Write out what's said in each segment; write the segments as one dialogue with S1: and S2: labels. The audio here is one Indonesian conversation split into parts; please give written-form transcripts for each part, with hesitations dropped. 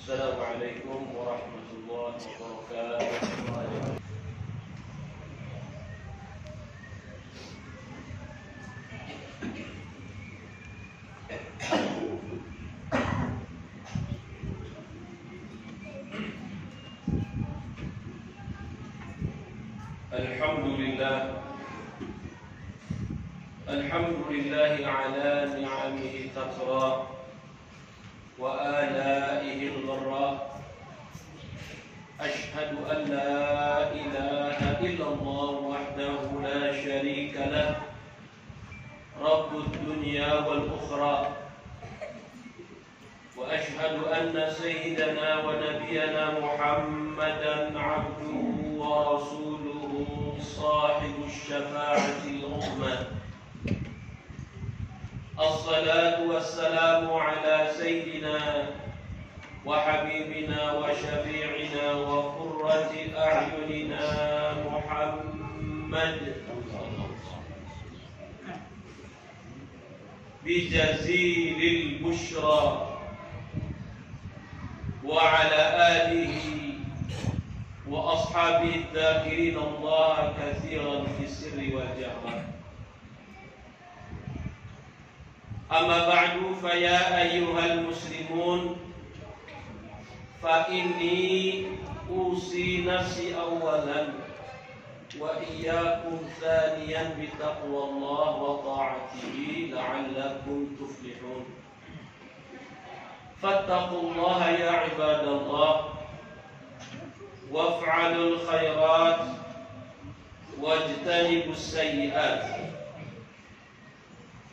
S1: Assalamualaikum warahmatullahi wabarakatuh. Alhamdulillah ala ni'amihi tatra wa alaihi al-gharra. Ashhadu an la ilaha illallah wahdahu la sharika lah, rabbud dunya wal ukhra. Wa ashhadu anna sayyidana wa nabiyyana Muhammadan abduhu wa rasuluhu sahibu syafa'atil ummah. As-salatu wassalamu ala sayyidina wa habibina wa syafi'ina wa qurrati a'yunina Muhammad bi jazilil bushra wa ala alihi wa ashabihi adh-dhakirin Allah katsiran fi sirri wal jahra. Amma ba'du, fa ya ayyuhal muslimun, fa inni usi nafsi awalan wa iyyakum thaniyan bi taqwallah wa ta'atihi la'allakum tuflihun. Fattaqullaha ya ibadallah waf'alul khairat wajtanibus sayyi'at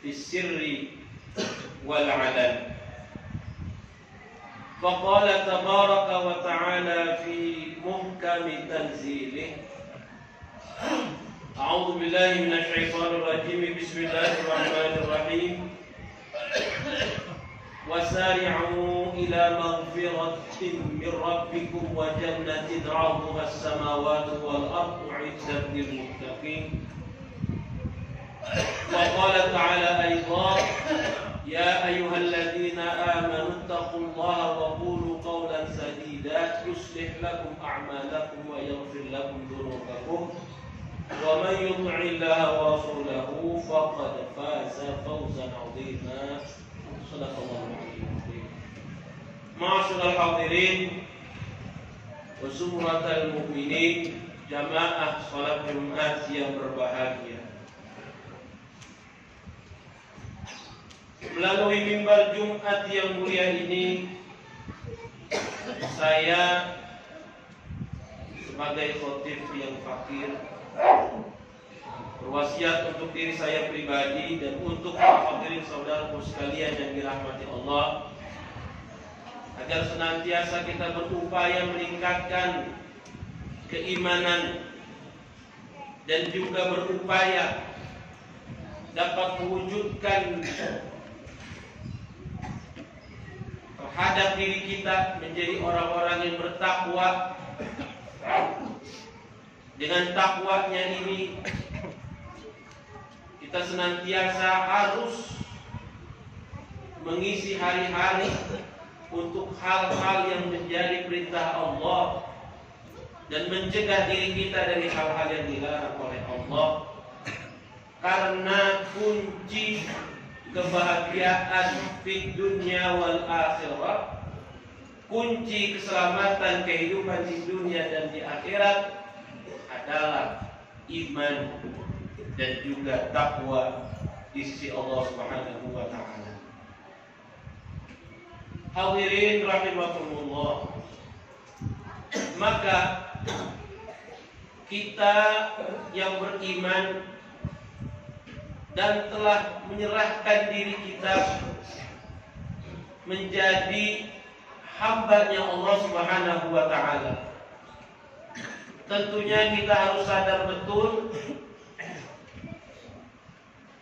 S1: fi sirri والعلن. فقال تبارك وتعالى في محكم تنزيله: أعوذ بالله من الشيطان الرجيم، بسم الله الرحمن الرحيم. وسارعوا إلى مغفرة من ربكم وجنة عرضها السماوات والأرض أعدت للمتقين. وقال تعالى أيضا: يا أيها الذين آمنوا اتقوا الله وقولوا قولا سديدا يصلح لكم أعمالكم ويغفر لكم ذنوبكم ومن يطع الله ورسوله فقد فاز فوزا عظيما. صدق الله العظيم. معاشر الحاضرين وزمرة المؤمنين, jamaah salat Jumat yang berbahagia. Melalui mimbar Jumat yang mulia ini, saya sebagai khotib yang fakir berwasiat untuk diri saya pribadi dan untuk hadirin saudaraku sekalian yang dirahmati Allah, agar senantiasa kita berupaya meningkatkan keimanan dan juga berupaya dapat mewujudkan terhadap diri kita menjadi orang-orang yang bertakwa. Dengan takwanya ini kita senantiasa harus mengisi hari-hari untuk hal-hal yang menjadi perintah Allah dan mencegah diri kita dari hal-hal yang dilarang oleh Allah. Karena kunci kebahagiaan di dunia wal akhirah, kunci keselamatan kehidupan di dunia dan di akhirat adalah iman dan juga takwa di sisi Allah Subhanahu wa taala. Hadirin rahimakumullah, maka kita yang beriman dan telah menyerahkan diri kita menjadi hamba-Nya Allah Subhanahu wa taala, tentunya kita harus sadar betul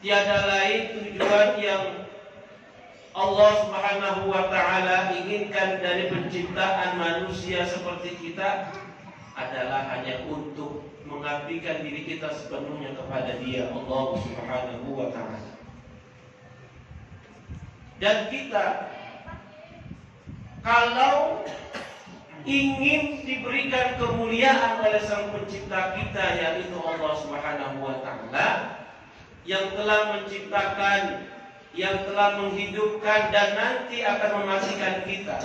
S1: tiada lain tujuan yang Allah Subhanahu wa taala inginkan dari penciptaan manusia seperti kita adalah hanya untuk mengabdikan diri kita sepenuhnya kepada Dia, Allah Subhanahu wa taala. Dan kita Kalau ingin diberikan kemuliaan oleh Sang Pencipta kita, yaitu Allah Subhanahu wa Ta'ala, yang telah menciptakan, yang telah menghidupkan dan nanti akan mematikan kita,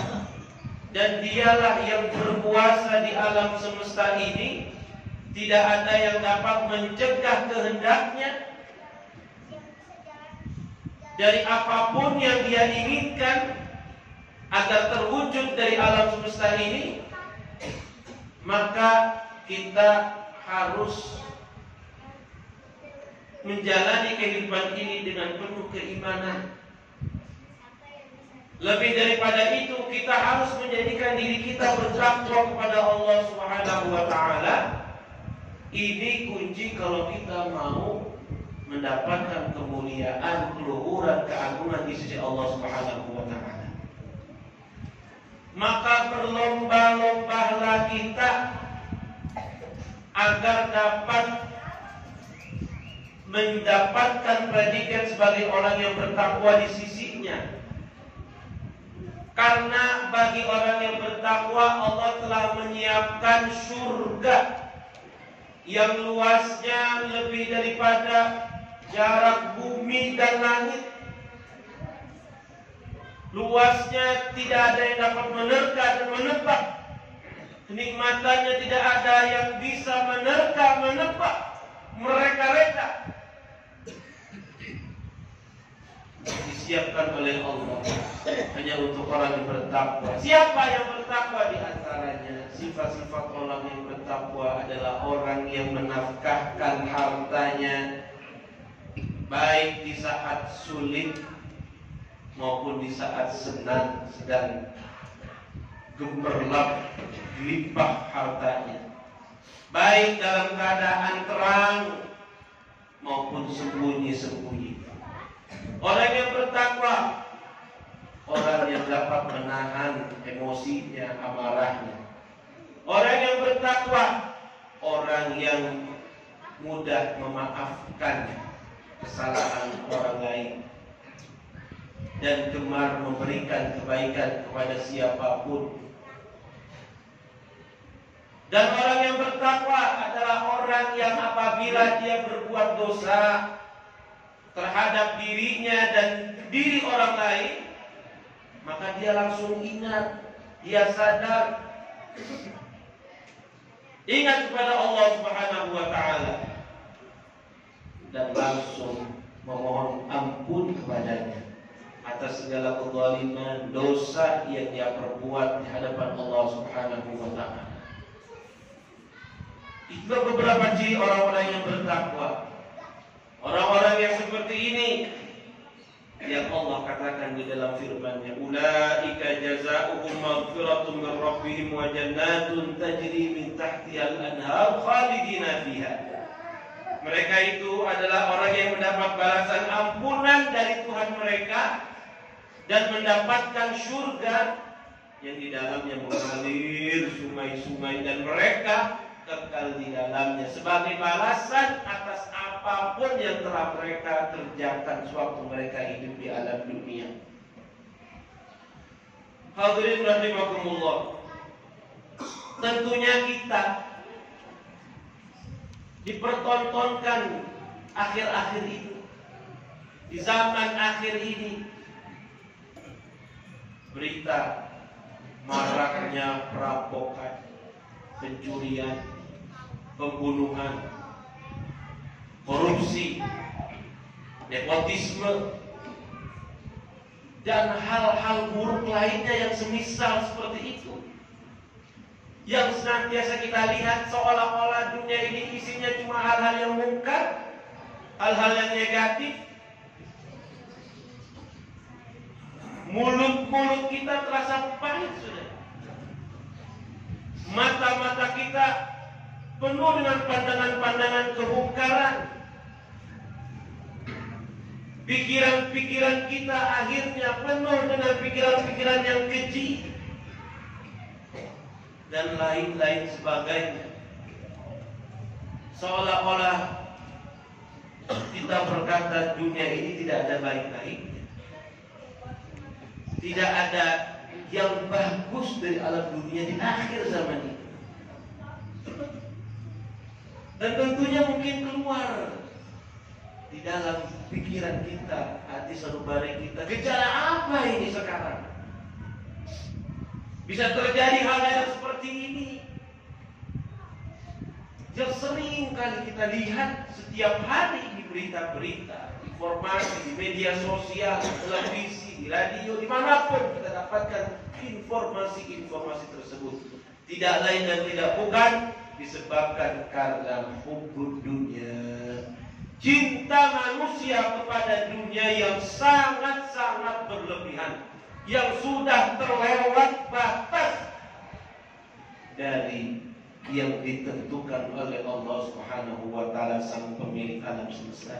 S1: dan Dialah yang berkuasa di alam semesta ini. Tidak ada yang dapat mencegah kehendaknya dari apapun yang Dia inginkan agar terwujud dari alam semesta ini. Maka kita harus menjalani kehidupan ini dengan penuh keimanan. Lebih daripada itu, kita harus menjadikan diri kita bertakwa kepada Allah Subhanahu wa Ta'ala. Ini kunci kalau kita mau mendapatkan kemuliaan, keluhuran, keagungan di sisi Allah Subhanahu wa Ta'ala. Maka berlomba-lombalah kita agar dapat mendapatkan predikat sebagai orang yang bertakwa di sisinya. Karena bagi orang yang bertakwa, Allah telah menyiapkan surga yang luasnya lebih daripada jarak bumi dan langit. Luasnya tidak ada yang dapat menerka dan menebak. Kenikmatannya tidak ada yang bisa menerka, menebak, mereka-reka. Disiapkan oleh Allah hanya untuk orang yang bertakwa. Siapa yang bertakwa di antaranya? Sifat-sifat orang yang bertakwa adalah orang yang menafkahkan hartanya baik di saat sulit maupun di saat senang, sedang gemerlap limpah hartanya, baik dalam keadaan terang maupun sembunyi-sembunyi. Orang yang bertakwa, orang yang dapat menahan emosinya, amarahnya. Orang yang bertakwa, orang yang mudah memaafkan kesalahan orang lain dan gemar memberikan kebaikan kepada siapapun. Dan orang yang bertakwa adalah orang yang apabila dia berbuat dosa terhadap dirinya dan diri orang lain, maka dia langsung ingat, dia sadar, ingat kepada Allah Subhanahu wa Ta'ala, dan langsung memohon ampun kepadanya atas segala kezaliman, dosa yang dia perbuat di hadapan Allah Subhanahu wa Ta'ala. Itu beberapa ciri orang-orang yang bertakwa. Orang-orang yang seperti ini yang Allah katakan di dalam firman-Nya, ulaika jazaohum maghfiratun min rabbihim wa jannatun tajri min tahtihal anhar khalidina fiha. Mereka itu adalah orang yang mendapat balasan ampunan dari Tuhan mereka dan mendapatkan surga yang di dalamnya mengalir sungai-sungai, dan mereka kekal di dalamnya sebagai balasan atas apapun yang telah mereka kerjakan sewaktu mereka hidup di alam dunia. Hadirin rahimakumullah, tentunya kita dipertontonkan akhir-akhir ini, di zaman akhir ini, berita maraknya perampokan, pencurian, pembunuhan, korupsi, nepotisme, dan hal-hal buruk lainnya yang semisal seperti itu, yang senantiasa kita lihat seolah-olah dunia ini isinya cuma hal-hal yang mungkar, hal-hal yang negatif. Mulut-mulut kita terasa pahit sudah. Mata-mata kita penuh dengan pandangan-pandangan kemungkaran. Pikiran-pikiran kita akhirnya penuh dengan pikiran-pikiran yang keji dan lain-lain sebagainya. Seolah-olah kita berkata dunia ini tidak ada baik-baiknya, tidak ada yang bagus dari alam dunia di akhir zaman ini. Dan tentunya mungkin keluar di dalam pikiran kita, hati sanubari kita, gejala apa ini sekarang? Bisa terjadi hal yang seperti ini yang sering kali kita lihat setiap hari di berita-berita, informasi di media sosial, televisi, di radio, dimanapun kita dapatkan informasi-informasi tersebut. Tidak lain dan tidak bukan disebabkan karena hubbud dunia, cinta manusia kepada dunia yang sangat-sangat berlebihan, yang sudah terlewat batas dari yang ditentukan oleh Allah Subhanahu wa taala, sang pemilik alam semesta.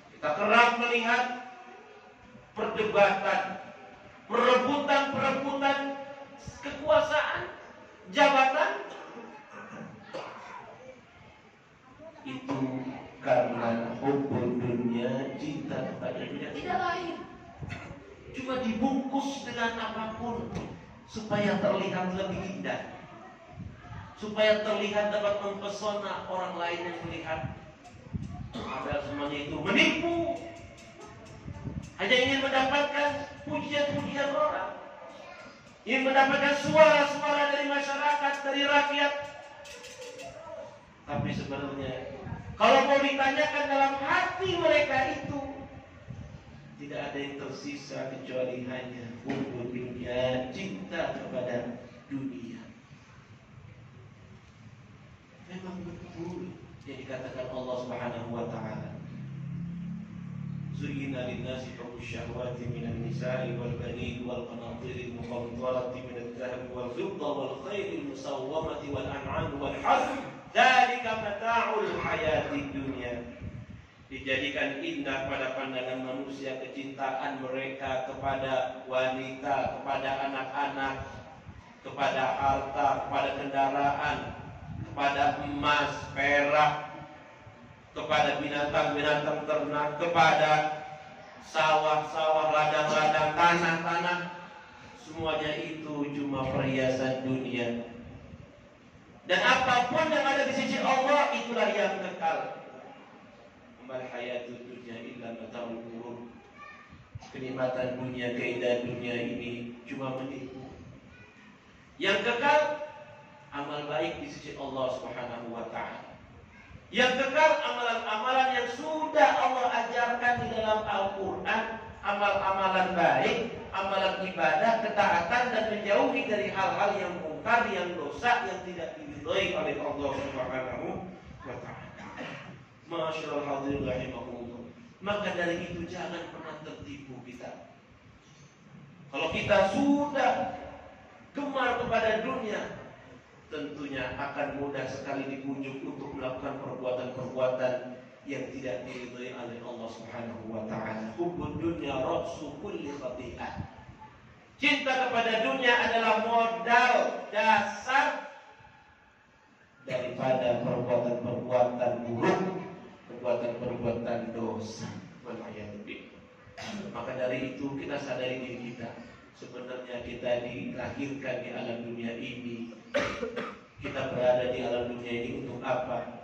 S1: Kita kerap melihat perdebatan, perebutan kekuasaan, jabatan. Itu karena hubbud dunia, cinta kepada dunia, tidak lain. Cuma dibungkus dengan apapun supaya terlihat lebih indah, supaya terlihat dapat mempesona orang lain yang melihat. Padahal semuanya itu menipu, hanya ingin mendapatkan pujian-pujian orang, ingin mendapatkan suara-suara dari masyarakat, dari rakyat. Tapi sebenarnya kalau mau ditanyakan dalam hati mereka itu, tidak ada yang tersisa kecuali hanya hubbud dunia, cinta kepada dunia. Memang betul yang dikatakan Allah Subhanahu wa taala. Zuyyina lin-nasi hubbush syahwati minan nisa'i wal banin wal qanatiril muqantarati minadh dhahabi wal fidda wal khayril musawwamati wal an'am wal harth. Dzalika mata'ul hayatid dunya. Dijadikan indah pada pandangan manusia kecintaan mereka kepada wanita, kepada anak-anak, kepada harta, kepada kendaraan, kepada emas, perak, kepada binatang-binatang ternak, kepada sawah-sawah, ladang-ladang, tanah-tanah. Semuanya itu cuma perhiasan dunia. Dan apapun yang ada di sisi Allah, itulah yang kekal. Mal hayatud dunya illa mata'ul ghurur. Kenikmatan dunia, keindahan dunia ini cuma menipu. Yang kekal amal baik di sisi Allah Subhanahu wa taala. Yang kekal amalan-amalan yang sudah Allah ajarkan di dalam Al-Qur'an, amal-amalan baik, amalan ibadah, ketaatan, dan menjauhi dari hal-hal yang mungkar, yang dosa, yang tidak diridhai oleh Allah Subhanahu wa taala. Masyaallah hadirin rahimakumullah. Maka dari itu jangan pernah tertipu kita. Kalau kita sudah gemar kepada dunia, tentunya akan mudah sekali dibujuk untuk melakukan perbuatan-perbuatan yang tidak diridhai oleh Allah Subhanahu wa taala. Hubbud dunya ra'su kulli khati'ah. Cinta kepada dunia adalah modal dasar daripada perbuatan-perbuatan buruk, perbuatan-perbuatan dosa. Maka dari itu kita sadari diri kita. Sebenarnya kita dilahirkan di alam dunia ini. Kita berada di alam dunia ini untuk apa?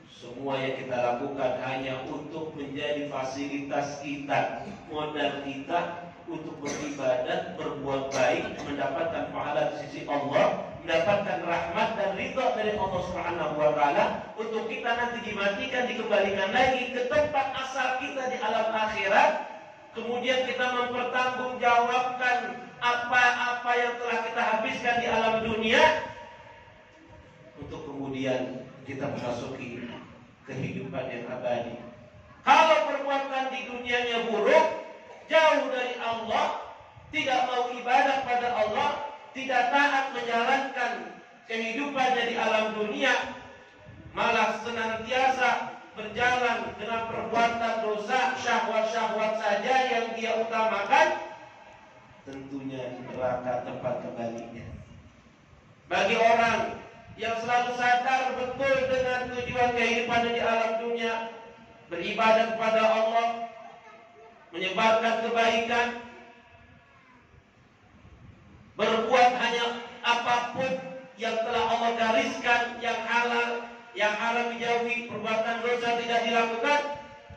S1: Semua yang kita lakukan hanya untuk menjadi fasilitas kita, modal kita untuk beribadat, berbuat baik, mendapatkan pahala di sisi Allah, mendapatkan rahmat dan ridha dari Allah Subhanahu wa taala, untuk kita nanti dimatikan, dikembalikan lagi ke tempat asal kita di alam akhirat. Kemudian kita mempertanggungjawabkan apa-apa yang telah kita habiskan di alam dunia, untuk kemudian kita memasuki kehidupan yang abadi. Kalau perbuatan di dunianya buruk, jauh dari Allah, tidak mau ibadah pada Allah, tidak taat menjalankan kehidupannya di alam dunia, malah senantiasa berjalan dengan perbuatan dosa, syahwat-syahwat saja yang dia utamakan, tentunya neraka tempat kembalinya. Bagi orang yang selalu sadar betul dengan tujuan kehidupannya di alam dunia, beribadah kepada Allah, menyebarkan kebaikan, berbuat hanya apapun yang telah Allah gariskan, yang halal, yang haram dijauhi, perbuatan dosa tidak dilakukan,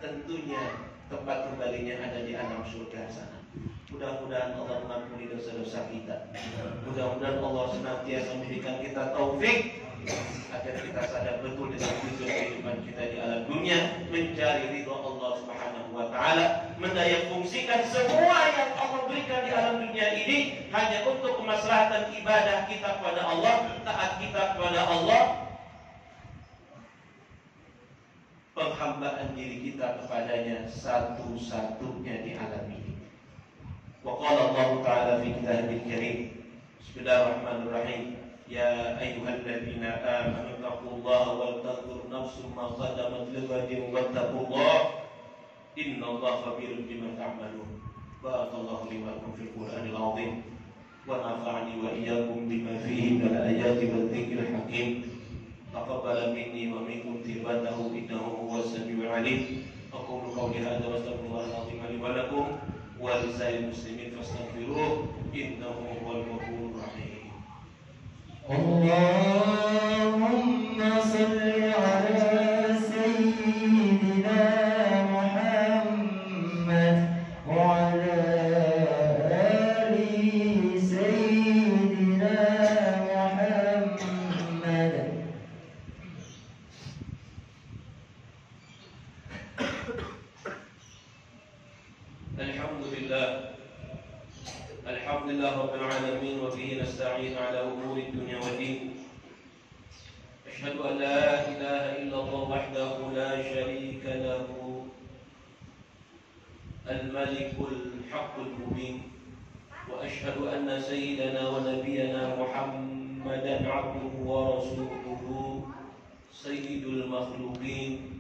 S1: tentunya tempat kembalinya ada di alam surga sana. Mudah-mudahan Allah mengampuni dosa-dosa kita. Mudah-mudahan Allah senantiasa memberikan kita taufik agar kita sadar betul dengan tujuan kehidupan kita di alam dunia, mencari ridho Allah Subhanahu wa taala, mendaya fungsikan semua yang Allah berikan di alam dunia ini hanya untuk kemaslahatan ibadah kita kepada Allah, taat kita kepada Allah, penghambaan diri kita kepadanya satu-satunya di alam ini. Wa qala Allah Ta'ala fi kitabil karim. Bismillahirrahmanirrahim. Ya ayyuhalladzina amanu taqullaha wal tanzur nafsum ma qaddamat lighadin wattaqullaha innallaha khabirun bima ta'malun. Barakallahu li wa lakum fil Qur'anil 'azim wa nafa'ani wa iyyakum bima fihi minal ayati wal dzikril hakim. Taqabbal minni wa minkum tibatahu innahu huwas samiul 'alim. Aqulu qawli hadza wa astaghfirullahal 'azim li wa lakum wa lisa'il muslimin fastaghfiruhu innahu huwal ghafurur rahim.
S2: Allahumma salli ala sayyidina Muhammad wa ala ali sayyidina Muhammad.
S1: Alhamdulillah Rabbil Alamin wa bihi nasta'in ala umuri dunya wa din. Asyhadu an la ilaha illallah wahdahu la syarika lahu al-malikul haqqul mubin wa asyhadu anna sayyidana wa nabiyyana Muhammadan 'abduhu wa rasuluhu sayyidul makhluqin.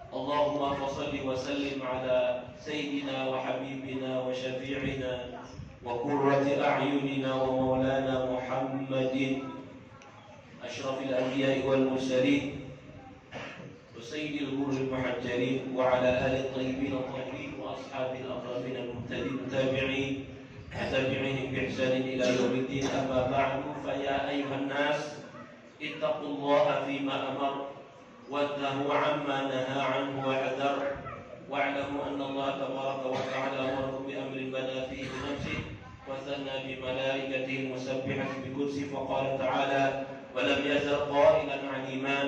S1: Allahumma salli wa sallim ala sayyidina wa habibina wa syafi'ina wa qurrati a'yunina wa maulana Muhammadin asyrafil anbiya'i wal mursalin wa sayyidil ghurril muhajjalin wa ala alihi tayyibin at-tahirin wa ashabil aqrabin al-muhtadin tabi'in tabi'in bi ihsanin ila yaumiddin. Amma ba'du, fa ya ayyuhan nas ittaqullaha fima amara وَانْتَهُوا عَمَّا نَهَى عَنْهُ وَحَذَرَ وَاعْلَمُوا أَنَّ اللَّهَ تَبَارَكَ وَتَعَالَى أَمَرَكُم بِأَمْرٍ بَدَأَ فِيهِ بِنَفْسِهِ وَثَنَّى بِمَلَائِكَتِهِ الْمُسَبِّحَةِ بِقُدْسِهِ فَقَالَ تَعَالَى وَلَمْ يَزَلْ قَائِلًا عَلِيمًا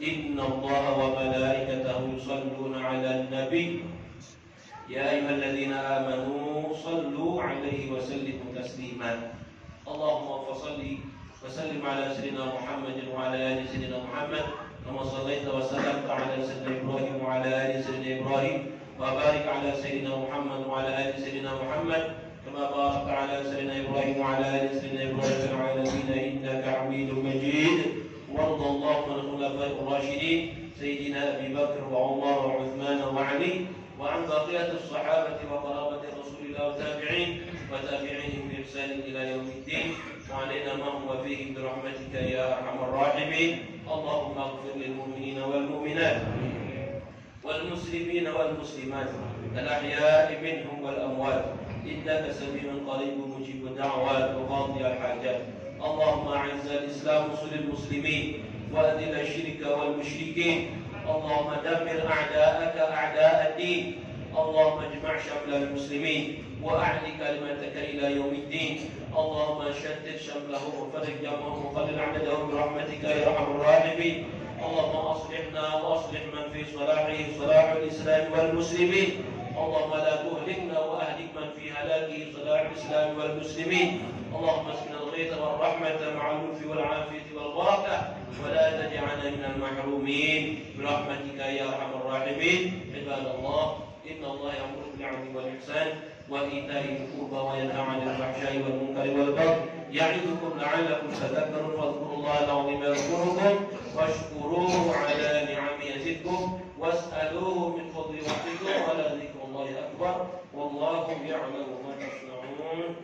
S1: إِنَّ اللَّهَ وَمَلَائِكَتَهُ يُصَلُّونَ عَلَى النَّبِيِّ يَا أَيُّهَا الَّذِينَ آمَنُوا صَلُّوا عَلَيْهِ وَسَلِّمُوا تَسْلِيمًا. اللهم صل وسلم على سيدنا محمد وعلى آل سيدنا محمد كما صليت وسلمت على سيدنا إبراهيم وعلى آل سيدنا إبراهيم وبارك على سيدنا محمد وعلى آل سيدنا محمد كما باركت على سيدنا إبراهيم وعلى آل سيدنا إبراهيم في العالمين إنك حميد مجيد. وارض اللهم عن الخلفاء الراشدين سيدنا أبي بكر وعمر وعثمان وعلي وعن بقية الصحابة وقرابة رسول الله والتابعين وتابعيهم بإحسان إلى يوم الدين وعلينا معهم وفيهم برحمتك يا أرحم الراحمين. اللهم اغفر للمؤمنين والمؤمنات والمسلمين والمسلمات الأحياء منهم والأموات إنك سميع قريب مجيب الدعوات وقاضي الحاجات. اللهم أعز الإسلام وانصر المسلمين وأذل الشرك والمشركين. اللهم دمر أعداءك أعداء الدين. اللهم اجمع شمل المسلمين وأعل كلمتك إلى يوم الدين. اللهم شتت شملهم وفرج جمعهم وقلل عددهم برحمتك يا أرحم الراحمين. اللهم أصلحنا وأصلح من في صلاحه صلاح الإسلام والمسلمين. اللهم لا تهلكنا وأهلك من في هلاكه صلاح الإسلام والمسلمين. اللهم اسقنا الغيث والرحمة مع اللطف والعافية والبركة ولا تجعلنا من المحرومين برحمتك يا أرحم الراحمين. عباد الله، إن الله يأمر بالعدل والإحسان وإيتاء ذي القربى وينهى عن الفحشاء والمنكر والبغي يعظكم لعلكم تذكرون. فاذكروا الله العظيم يذكركم واشكروه على نعمه يزدكم واسألوه من فضل ربكم ولذكر الله أكبر والله يعلم ما تصنعون.